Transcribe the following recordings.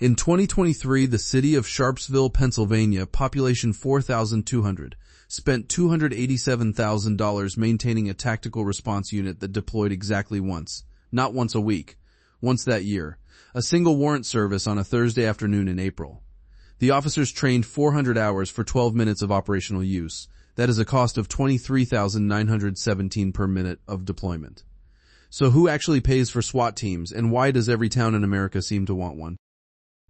In 2023, the city of Sharpsville, Pennsylvania, population 4,200, spent $287,000 maintaining a tactical response unit that deployed exactly once, not once a week, once that year, a single warrant service on a Thursday afternoon in April. The officers trained 400 hours for 12 minutes of operational use. That is a cost of $23,917 per minute of deployment. So who actually pays for SWAT teams, and why does every town in America seem to want one?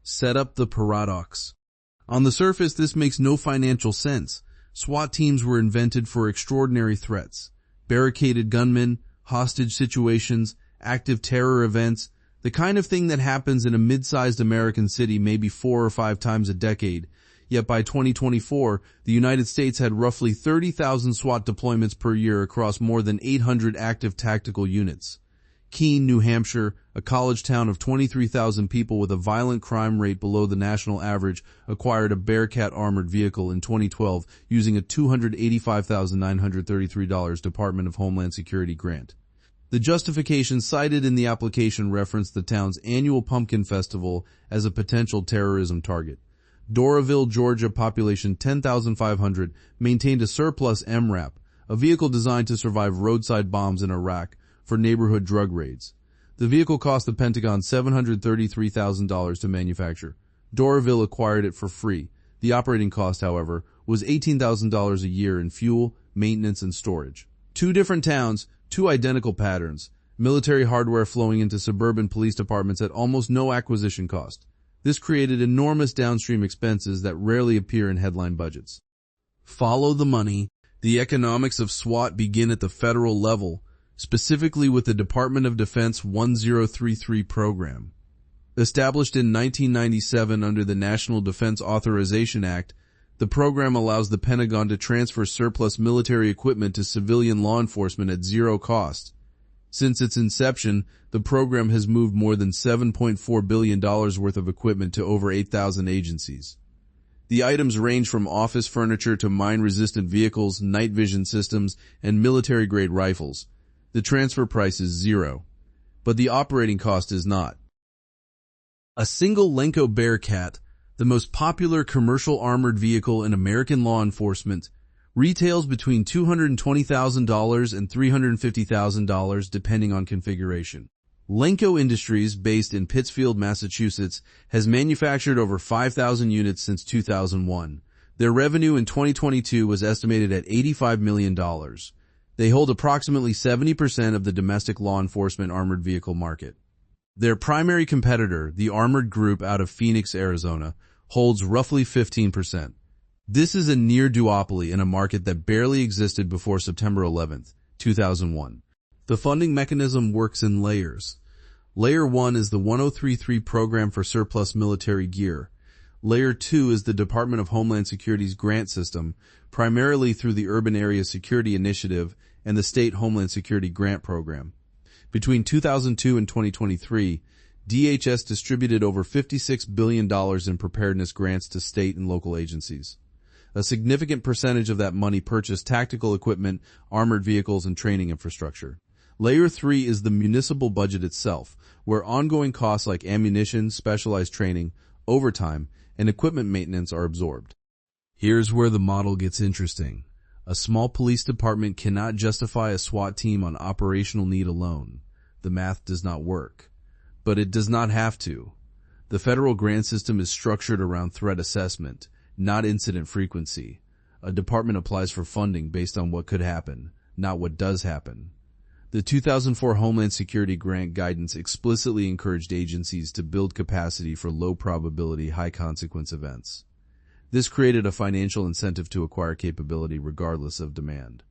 Set up the paradox. On the surface, this makes no financial sense. SWAT teams were invented for extraordinary threats. Barricaded gunmen, hostage situations, active terror events, the kind of thing that happens in a mid-sized American city maybe 4 or 5 times a decade. Yet by 2024, the United States had roughly 30,000 SWAT deployments per year across more than 800 active tactical units. Keene, New Hampshire, a college town of 23,000 people with a violent crime rate below the national average, acquired a BearCat armored vehicle in 2012 using a $285,933 Department of Homeland Security grant. The justification cited in the application referenced the town's annual Pumpkin Festival as a potential terrorism target. Doraville, Georgia, population 10,500, maintained a surplus MRAP, a vehicle designed to survive roadside bombs in Iraq, for neighborhood drug raids. The vehicle cost the Pentagon $733,000 to manufacture. Doraville acquired it for free. The operating cost, however, was $18,000 a year in fuel, maintenance, and storage. 2 different towns, 2 identical patterns. Military hardware flowing into suburban police departments at almost no acquisition cost. This created enormous downstream expenses that rarely appear in headline budgets. Follow the money. The economics of SWAT begin at the federal level, specifically with the Department of Defense 1033 program. Established in 1997 under the National Defense Authorization Act, the program allows the Pentagon to transfer surplus military equipment to civilian law enforcement at zero cost. Since its inception, the program has moved more than $7.4 billion worth of equipment to over 8,000 agencies. The items range from office furniture to mine-resistant vehicles, night vision systems, and military-grade rifles. The transfer price is zero, but the operating cost is not. A single Lenco BearCat, the most popular commercial armored vehicle in American law enforcement, retails between $220,000 and $350,000 depending on configuration. Lenco Industries, based in Pittsfield, Massachusetts, has manufactured over 5,000 units since 2001. Their revenue in 2022 was estimated at $85 million. They hold approximately 70% of the domestic law enforcement armored vehicle market. Their primary competitor, the Armored Group out of Phoenix, Arizona, holds roughly 15%. This is a near duopoly in a market that barely existed before September 11, 2001. The funding mechanism works in layers. Layer 1 is the 1033 program for surplus military gear. Layer 2 is the Department of Homeland Security's grant system, primarily through the Urban Area Security Initiative and the State Homeland Security Grant Program. Between 2002 and 2023, DHS distributed over $56 billion in preparedness grants to state and local agencies. A significant percentage of that money purchased tactical equipment, armored vehicles, and training infrastructure. Layer 3 is the municipal budget itself, where ongoing costs like ammunition, specialized training, overtime, and equipment maintenance are absorbed. Here's where the model gets interesting. A small police department cannot justify a SWAT team on operational need alone. The math does not work. But it does not have to. The federal grant system is structured around threat assessment, not incident frequency. A department applies for funding based on what could happen, not what does happen. The 2004 Homeland Security Grant Guidance explicitly encouraged agencies to build capacity for low-probability, high-consequence events. This created a financial incentive to acquire capability regardless of demand.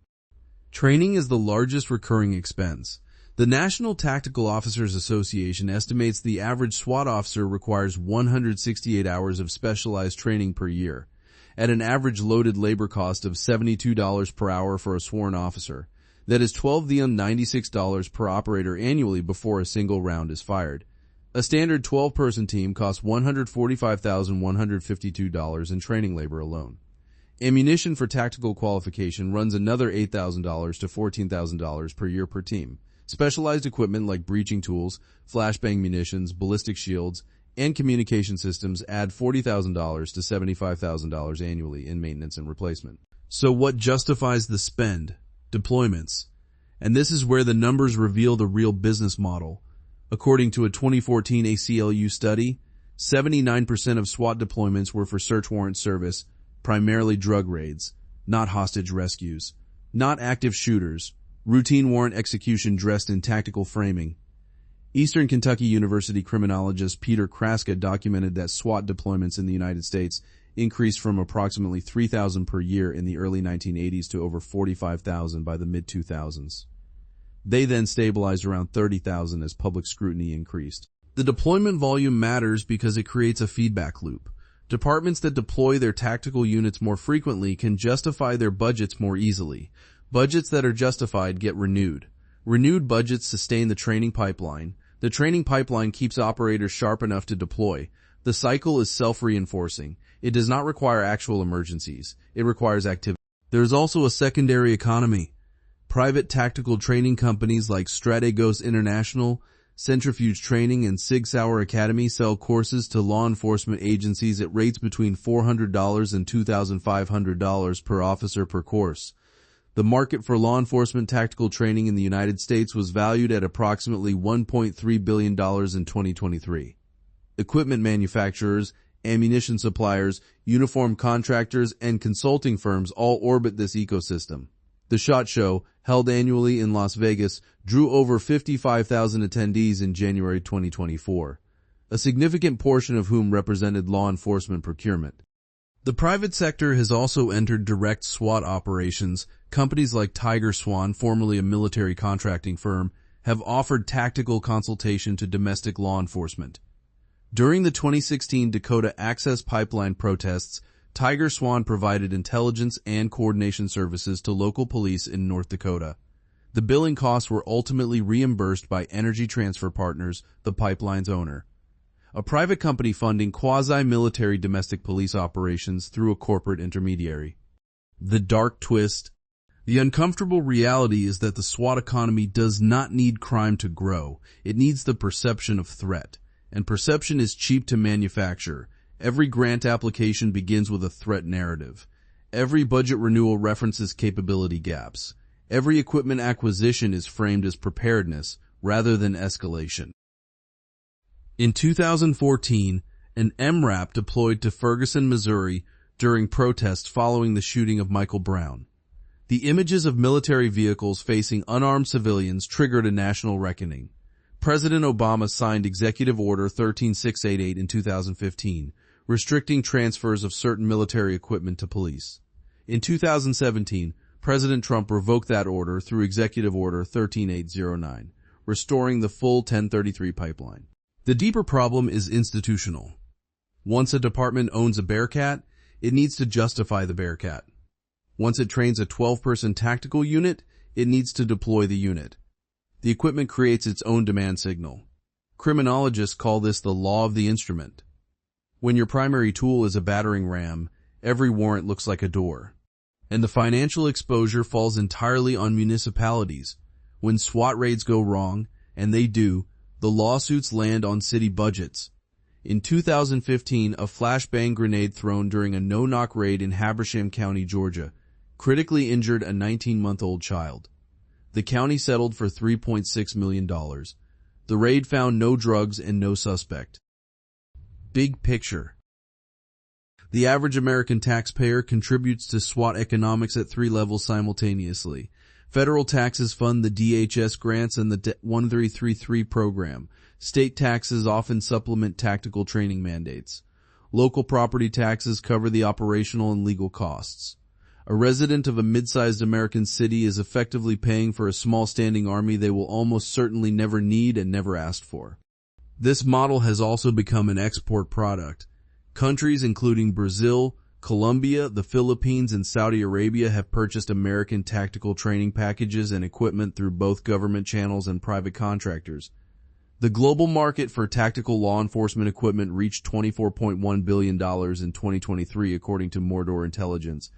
Training is the largest recurring expense. The National Tactical Officers Association estimates the average SWAT officer requires 168 hours of specialized training per year, at an average loaded labor cost of $72 per hour for a sworn officer. That is $96 per operator annually before a single round is fired. A standard 12-person team costs $145,152 in training labor alone. Ammunition for tactical qualification runs another $8,000 to $14,000 per year per team. Specialized equipment like breaching tools, flashbang munitions, ballistic shields, and communication systems add $40,000 to $75,000 annually in maintenance and replacement. So what justifies the spend? Deployments. And this is where the numbers reveal the real business model. According to a 2014 ACLU study, 79% of SWAT deployments were for search warrant service, primarily drug raids, not hostage rescues, not active shooters, routine warrant execution dressed in tactical framing. Eastern Kentucky University criminologist Peter Kraska documented that SWAT deployments in the United States increased from approximately 3,000 per year in the early 1980s to over 45,000 by the mid-2000s. They then stabilized around 30,000 as public scrutiny increased. The deployment volume matters because it creates a feedback loop. Departments that deploy their tactical units more frequently can justify their budgets more easily. Budgets that are justified get renewed. Renewed budgets sustain the training pipeline. The training pipeline keeps operators sharp enough to deploy. The cycle is self-reinforcing. It does not require actual emergencies. It requires activity. There is also a secondary economy. Private tactical training companies like Strategos International, Centrifuge Training, and Sig Sauer Academy sell courses to law enforcement agencies at rates between $400 and $2,500 per officer per course. The market for law enforcement tactical training in the United States was valued at approximately $1.3 billion in 2023. Equipment manufacturers, ammunition suppliers, uniform contractors, and consulting firms all orbit this ecosystem. The SHOT Show, held annually in Las Vegas, drew over 55,000 attendees in January 2024, a significant portion of whom represented law enforcement procurement. The private sector has also entered direct SWAT operations. Companies like Tiger Swan, formerly a military contracting firm, have offered tactical consultation to domestic law enforcement. During the 2016 Dakota Access Pipeline protests, Tiger Swan provided intelligence and coordination services to local police in North Dakota. The billing costs were ultimately reimbursed by Energy Transfer Partners, the pipeline's owner, a private company funding quasi-military domestic police operations through a corporate intermediary. The dark twist. The uncomfortable reality is that the SWAT economy does not need crime to grow. It needs the perception of threat. And perception is cheap to manufacture. Every grant application begins with a threat narrative. Every budget renewal references capability gaps. Every equipment acquisition is framed as preparedness rather than escalation. In 2014, an MRAP deployed to Ferguson, Missouri during protests following the shooting of Michael Brown. The images of military vehicles facing unarmed civilians triggered a national reckoning. President Obama signed Executive Order 13688 in 2015, restricting transfers of certain military equipment to police. In 2017, President Trump revoked that order through Executive Order 13809, restoring the full 1033 pipeline. The deeper problem is institutional. Once a department owns a BearCat, it needs to justify the BearCat. Once it trains a 12-person tactical unit, it needs to deploy the unit. The equipment creates its own demand signal. Criminologists call this the law of the instrument. When your primary tool is a battering ram, every warrant looks like a door. And the financial exposure falls entirely on municipalities. When SWAT raids go wrong, and they do, the lawsuits land on city budgets. In 2015, a flashbang grenade thrown during a no-knock raid in Habersham County, Georgia, critically injured a 19-month-old child. The county settled for $3.6 million. The raid found no drugs and no suspect. Big picture. The average American taxpayer contributes to SWAT economics at 3 levels simultaneously. Federal taxes fund the DHS grants and the 1333 program. State taxes often supplement tactical training mandates. Local property taxes cover the operational and legal costs. A resident of a mid-sized American city is effectively paying for a small standing army they will almost certainly never need and never asked for. This model has also become an export product. Countries including Brazil, Colombia, the Philippines, and Saudi Arabia have purchased American tactical training packages and equipment through both government channels and private contractors. The global market for tactical law enforcement equipment reached $24.1 billion in 2023, according to Mordor Intelligence.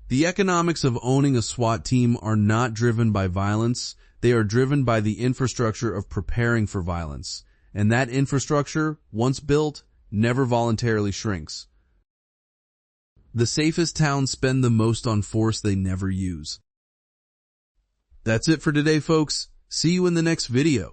The economics of owning a SWAT team are not driven by violence. They are driven by the infrastructure of preparing for violence. and that infrastructure, once built, never voluntarily shrinks. The safest towns spend the most on force they never use. That's it for today, folks. See you in the next video.